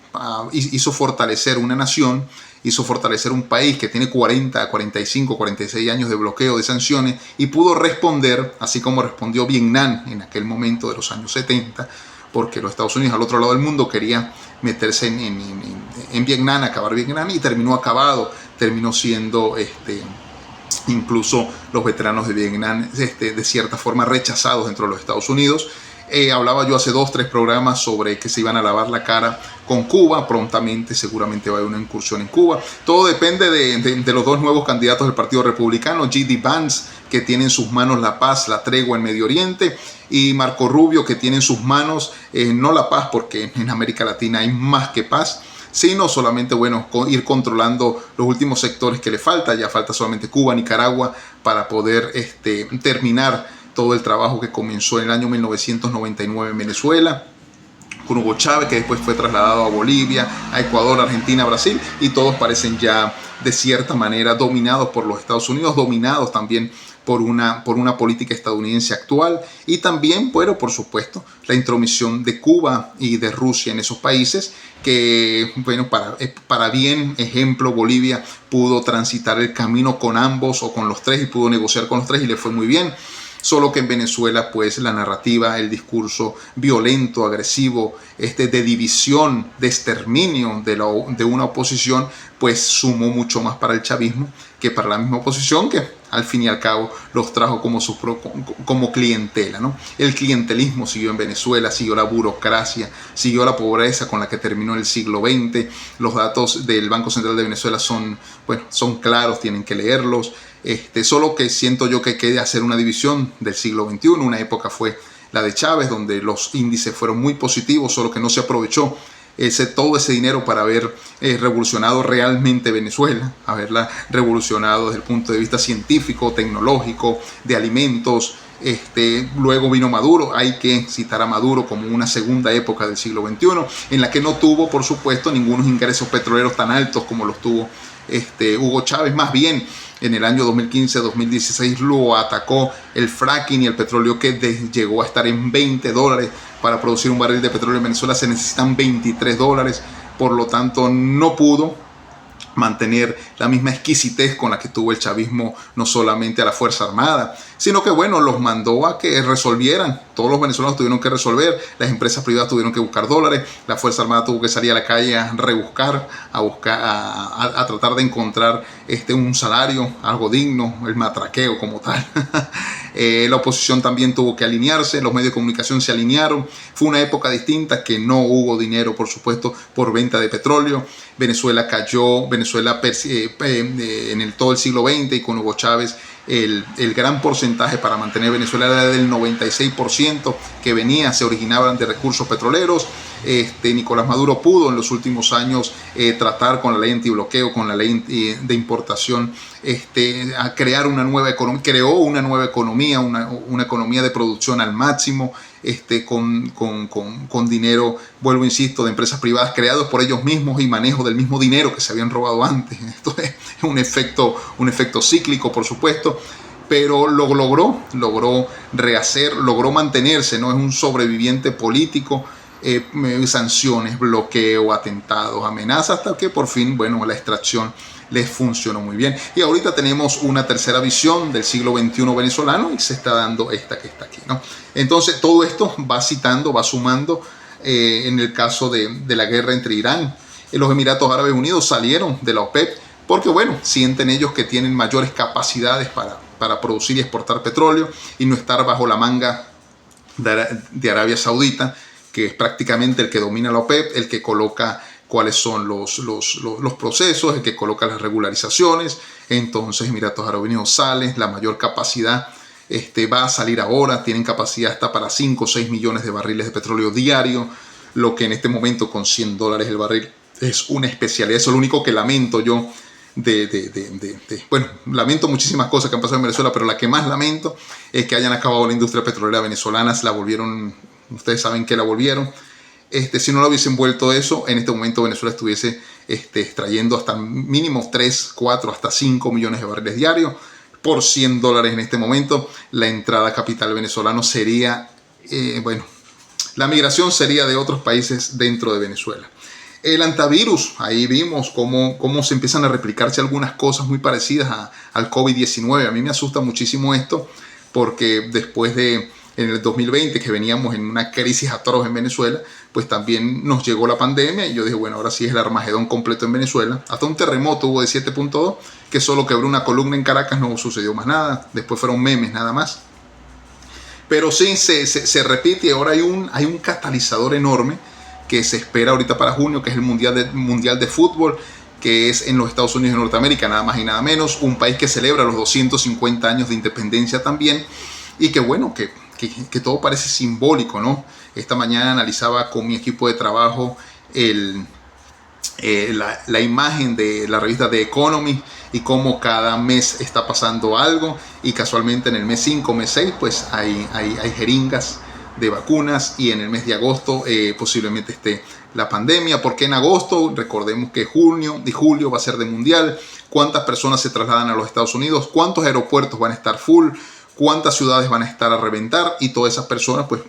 fortalecer una nación, hizo fortalecer un país que tiene 40, 45, 46 años de bloqueo, de sanciones, y pudo responder, así como respondió Vietnam en aquel momento de los años 70, porque los Estados Unidos al otro lado del mundo quería meterse en Vietnam, acabar Vietnam, y terminó siendo incluso los veteranos de Vietnam de cierta forma rechazados dentro de los Estados Unidos. Hablaba yo hace 2 o 3 programas sobre que se iban a lavar la cara con Cuba. Prontamente seguramente va a haber una incursión en Cuba. Todo depende de los 2 nuevos candidatos del Partido Republicano, J.D. Vance, que tiene en sus manos la paz, la tregua en Medio Oriente, y Marco Rubio, que tiene en sus manos no la paz, porque en América Latina hay más que paz, sino solamente, bueno, ir controlando los últimos sectores que le falta. Ya falta solamente Cuba, Nicaragua, para poder terminar todo el trabajo que comenzó en el año 1999 en Venezuela, con Hugo Chávez, que después fue trasladado a Bolivia, a Ecuador, Argentina, Brasil, y todos parecen ya de cierta manera dominados por los Estados Unidos, dominados también por una política estadounidense actual, y también, bueno, por supuesto, la intromisión de Cuba y de Rusia en esos países, que, bueno, para bien ejemplo, Bolivia pudo transitar el camino con ambos o con los 3, y pudo negociar con los 3 y le fue muy bien. Solo que en Venezuela, pues, la narrativa, el discurso violento, agresivo, de división, de exterminio de una oposición, pues sumó mucho más para el chavismo que para la misma oposición, que al fin y al cabo los trajo como clientela, ¿no? El clientelismo siguió en Venezuela, siguió la burocracia, siguió la pobreza con la que terminó el siglo XX. Los datos del Banco Central de Venezuela son claros, tienen que leerlos. Solo que siento yo que quede hacer una división del siglo XXI. Una época fue la de Chávez, donde los índices fueron muy positivos, solo que no se aprovechó todo ese dinero para haber revolucionado realmente Venezuela, haberla revolucionado desde el punto de vista científico, tecnológico, de alimentos, Luego vino Maduro. Hay que citar a Maduro como una segunda época del siglo XXI, en la que no tuvo, por supuesto, ningunos ingresos petroleros tan altos como los tuvo Hugo Chávez. Más bien, en el año 2015-2016 lo atacó el fracking y el petróleo, que llegó a estar en $20. Para producir un barril de petróleo en Venezuela se necesitan $23. Por lo tanto, no pudo mantener la misma exquisitez con la que tuvo el chavismo, no solamente a la Fuerza Armada, sino que bueno, los mandó a que resolvieran. Todos los venezolanos tuvieron que resolver, las empresas privadas tuvieron que buscar dólares, la Fuerza Armada tuvo que salir a la calle a rebuscar, a tratar de encontrar un salario, algo digno, el matraqueo como tal. La oposición también tuvo que alinearse, los medios de comunicación se alinearon. Fue una época distinta, que no hubo dinero, por supuesto, por venta de petróleo. Venezuela cayó, en todo el siglo XX, y con Hugo Chávez el gran porcentaje para mantener Venezuela era del 96%, que se originaban de recursos petroleros. Nicolás Maduro pudo en los últimos años tratar con la ley antibloqueo, con la ley de importación, a crear una nueva economía. Creó una nueva economía, una economía de producción al máximo, con dinero, vuelvo, insisto, de empresas privadas creados por ellos mismos y manejo del mismo dinero que se habían robado antes. Esto es un efecto cíclico, por supuesto, pero lo logró rehacer, logró mantenerse, no es un sobreviviente político. Sanciones, bloqueo, atentados, amenazas, hasta que por fin, bueno, la extracción les funcionó muy bien. Y ahorita tenemos una tercera visión del siglo XXI venezolano, y se está dando esta que está aquí, ¿no? Entonces, todo esto va sumando. En el caso de la guerra entre Irán, los Emiratos Árabes Unidos salieron de la OPEP porque, bueno, sienten ellos que tienen mayores capacidades para producir y exportar petróleo y no estar bajo la manga de Arabia Saudita, que es prácticamente el que domina la OPEP, el que coloca cuáles son los procesos, el que coloca las regularizaciones. Entonces Emiratos Árabes Unidos sale, la mayor capacidad va a salir ahora, tienen capacidad hasta para 5 o 6 millones de barriles de petróleo diario, lo que en este momento con $100 el barril es una especialidad. Eso es lo único que lamento yo. Bueno, lamento muchísimas cosas que han pasado en Venezuela, pero la que más lamento es que hayan acabado la industria petrolera venezolana. La volvieron, ustedes saben que la volvieron. Si no lo hubiesen vuelto eso, en este momento Venezuela estuviese extrayendo hasta mínimo 3, 4, hasta 5 millones de barriles diarios. Por $100 en este momento, la entrada a capital venezolano sería, la migración sería de otros países dentro de Venezuela. El antivirus, ahí vimos cómo se empiezan a replicarse algunas cosas muy parecidas al COVID-19. A mí me asusta muchísimo esto, porque después en el 2020, que veníamos en una crisis atroz en Venezuela, pues también nos llegó la pandemia, y yo dije, bueno, ahora sí es el Armagedón completo en Venezuela. Hasta un terremoto hubo de 7.2, que solo quebró una columna en Caracas, no sucedió más nada. Después fueron memes nada más. Pero sí, se repite, y ahora hay un catalizador enorme que se espera ahorita para junio, que es el Mundial de Fútbol, que es en los Estados Unidos de Norteamérica, nada más y nada menos, un país que celebra los 250 años de independencia también, y que bueno, que todo parece simbólico, ¿no? Esta mañana analizaba con mi equipo de trabajo la imagen de la revista The Economy, y cómo cada mes está pasando algo, y casualmente en el mes 5, mes 6, pues hay jeringas de vacunas, y en el mes de agosto posiblemente esté la pandemia, porque en agosto, recordemos que junio y julio va a ser de mundial. ¿Cuántas personas se trasladan a los Estados Unidos? ¿Cuántos aeropuertos van a estar full? ¿Cuántas ciudades van a estar a reventar? Y todas esas personas, pues,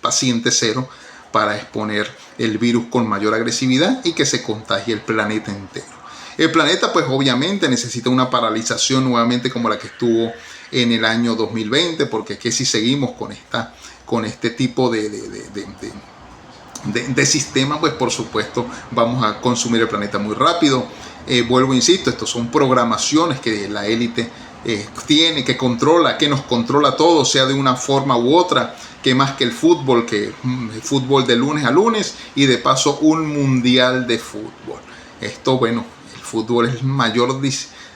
paciente cero para exponer el virus con mayor agresividad y que se contagie el planeta entero. El planeta, pues, obviamente necesita una paralización nuevamente como la que estuvo en el año 2020, porque que si seguimos con este tipo de sistema, pues por supuesto vamos a consumir el planeta muy rápido. Vuelvo, insisto, estos son programaciones que la élite tiene, que nos controla todo, sea de una forma u otra, que más que el fútbol de lunes a lunes, y de paso un mundial de fútbol. Esto, bueno, el fútbol es el mayor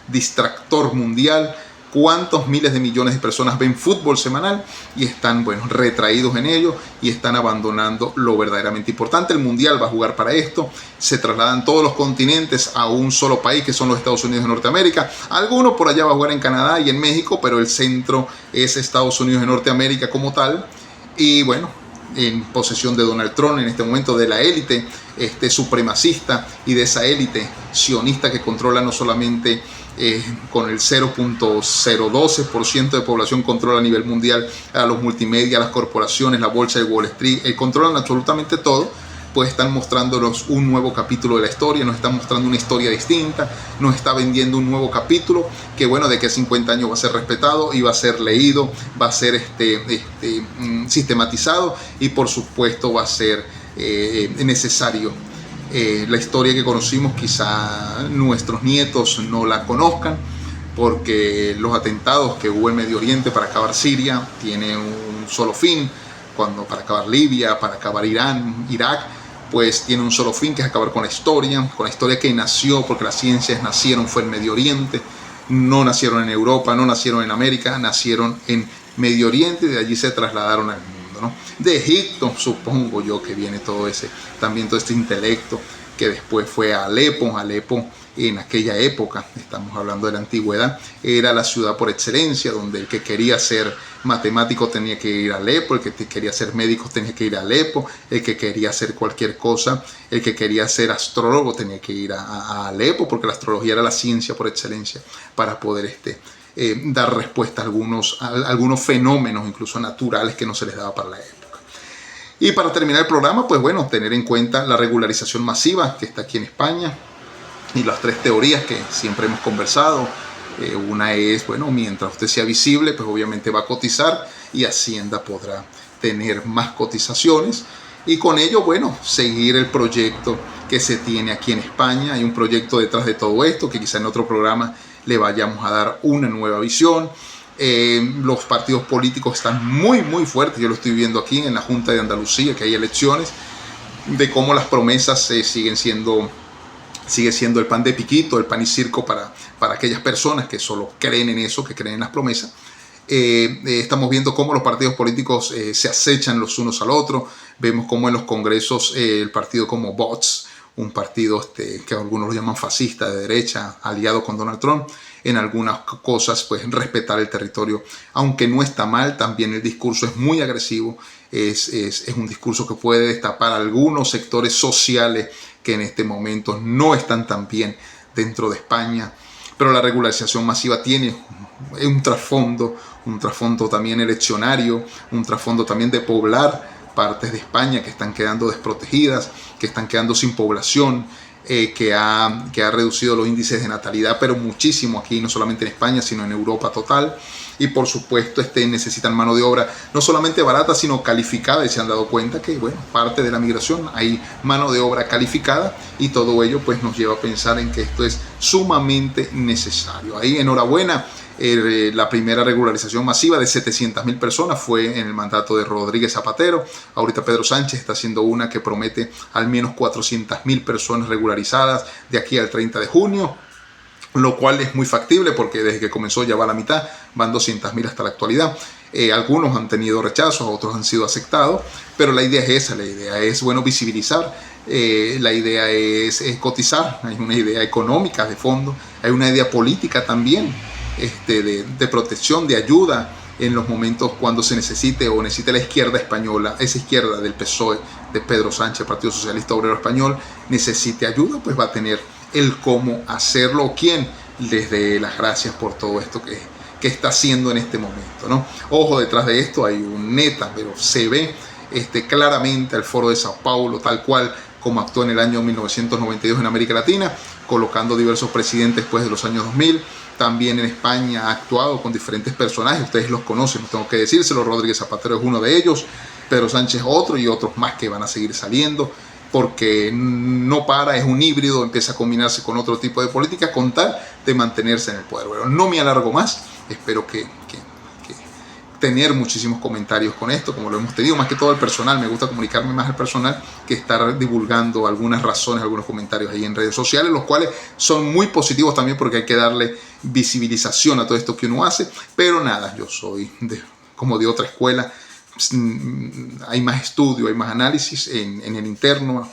distractor mundial. cuántos miles de millones de personas ven fútbol semanal y están, bueno, retraídos en ello y están abandonando lo verdaderamente importante. El mundial va a jugar para esto, se trasladan todos los continentes a un solo país, que son los Estados Unidos de Norteamérica. Algunos por allá va a jugar en Canadá y en México, pero el centro es Estados Unidos de Norteamérica como tal. Y bueno, en posesión de Donald Trump en este momento, de la élite supremacista y de esa élite sionista que controla no solamente con el 0.012% de población, controla a nivel mundial a los multimedia, a las corporaciones, la bolsa de Wall Street, controlan absolutamente todo. Pues están mostrándonos un nuevo capítulo de la historia, nos están mostrando una historia distinta, nos está vendiendo un nuevo capítulo que, bueno, de que 50 años va a ser respetado y va a ser leído, va a ser sistematizado y por supuesto va a ser necesario. La historia que conocimos quizá nuestros nietos no la conozcan, porque los atentados que hubo en Medio Oriente para acabar Siria tienen un solo fin, para acabar Libia, para acabar Irán, Irak, pues tiene un solo fin, que es acabar con la historia que nació, porque las ciencias nacieron fue en Medio Oriente, no nacieron en Europa, no nacieron en América, nacieron en Medio Oriente y de allí se trasladaron al mundo, ¿no? De Egipto, supongo yo, que viene todo este intelecto que después fue a Alepo. Alepo, en aquella época, estamos hablando de la antigüedad, era la ciudad por excelencia, donde el que quería ser matemático tenía que ir a Alepo, el que quería ser médico tenía que ir a Alepo, el que quería hacer cualquier cosa, el que quería ser astrólogo tenía que ir a Alepo, porque la astrología era la ciencia por excelencia para poder dar respuesta a algunos fenómenos, incluso naturales, que no se les daba para la época. Y para terminar el programa, pues bueno, tener en cuenta la regularización masiva que está aquí en España y las tres teorías que siempre hemos conversado. Una es, bueno, mientras usted sea visible, pues obviamente va a cotizar y Hacienda podrá tener más cotizaciones y con ello, bueno, seguir el proyecto que se tiene aquí en España. Hay un proyecto detrás de todo esto que quizá en otro programa le vayamos a dar una nueva visión. Los partidos políticos están muy fuertes. Yo lo estoy viendo aquí en la Junta de Andalucía, que hay elecciones, de cómo las promesas sigue siendo el pan de piquito, el pan y circo para aquellas personas que solo creen en eso, que creen en las promesas. Estamos viendo cómo los partidos políticos se acechan los unos al otro. Vemos cómo en los congresos el partido como Vox, un partido que algunos lo llaman fascista, de derecha, aliado con Donald Trump, en algunas cosas pues respetar el territorio, aunque no está mal. También el discurso es muy agresivo, es un discurso que puede destapar algunos sectores sociales que en este momento no están tan bien dentro de España. Pero la regularización masiva tiene un trasfondo también eleccionario, un trasfondo también de poblar partes de España que están quedando desprotegidas, que están quedando sin población, que ha reducido los índices de natalidad, pero muchísimo aquí, no solamente en España, sino en Europa total. Y por supuesto necesitan mano de obra no solamente barata, sino calificada, y se han dado cuenta que, bueno, parte de la migración hay mano de obra calificada, y todo ello pues nos lleva a pensar en que esto es sumamente necesario. Ahí, enhorabuena. La primera regularización masiva de 700.000 personas fue en el mandato de Rodríguez Zapatero. Ahorita Pedro Sánchez está haciendo una que promete al menos 400.000 personas regularizadas de aquí al 30 de junio, lo cual es muy factible porque desde que comenzó ya va a la mitad, van 200.000 hasta la actualidad. Algunos han tenido rechazos, otros han sido aceptados, pero la idea es esa, la idea es, bueno, visibilizar, la idea es cotizar. Hay una idea económica de fondo, hay una idea política también, de protección, de ayuda en los momentos cuando se necesite, o necesite la izquierda española, esa izquierda del PSOE, de Pedro Sánchez, Partido Socialista Obrero Español, necesite ayuda, pues va a tener el cómo hacerlo, o quién les dé las gracias por todo esto que está haciendo en este momento, ¿no? Ojo, detrás de esto hay un neta, pero se ve claramente al Foro de Sao Paulo, tal cual como actuó en el año 1992 en América Latina, colocando diversos presidentes después de los años 2000. También en España ha actuado con diferentes personajes, ustedes los conocen, no tengo que decírselo. Rodríguez Zapatero es uno de ellos, Pedro Sánchez otro, y otros más que van a seguir saliendo, porque no para, es un híbrido, empieza a combinarse con otro tipo de política con tal de mantenerse en el poder. Bueno, no me alargo más, espero que tener muchísimos comentarios con esto, como lo hemos tenido, más que todo el personal. Me gusta comunicarme más al personal que estar divulgando algunas razones, algunos comentarios ahí en redes sociales, los cuales son muy positivos también porque hay que darle visibilización a todo esto que uno hace. Pero nada, yo soy como de otra escuela. Hay más estudio, hay más análisis en el interno,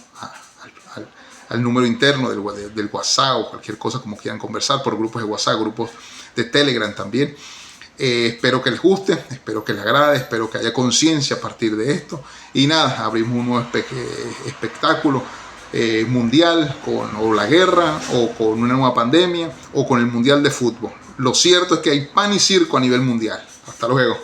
al número interno del WhatsApp o cualquier cosa como quieran conversar, por grupos de WhatsApp, grupos de Telegram también. Espero que les guste, espero que les agrade, espero que haya conciencia a partir de esto. Y nada, abrimos un nuevo espectáculo mundial, o la guerra, o con una nueva pandemia, o con el mundial de fútbol. Lo cierto es que hay pan y circo a nivel mundial. Hasta luego.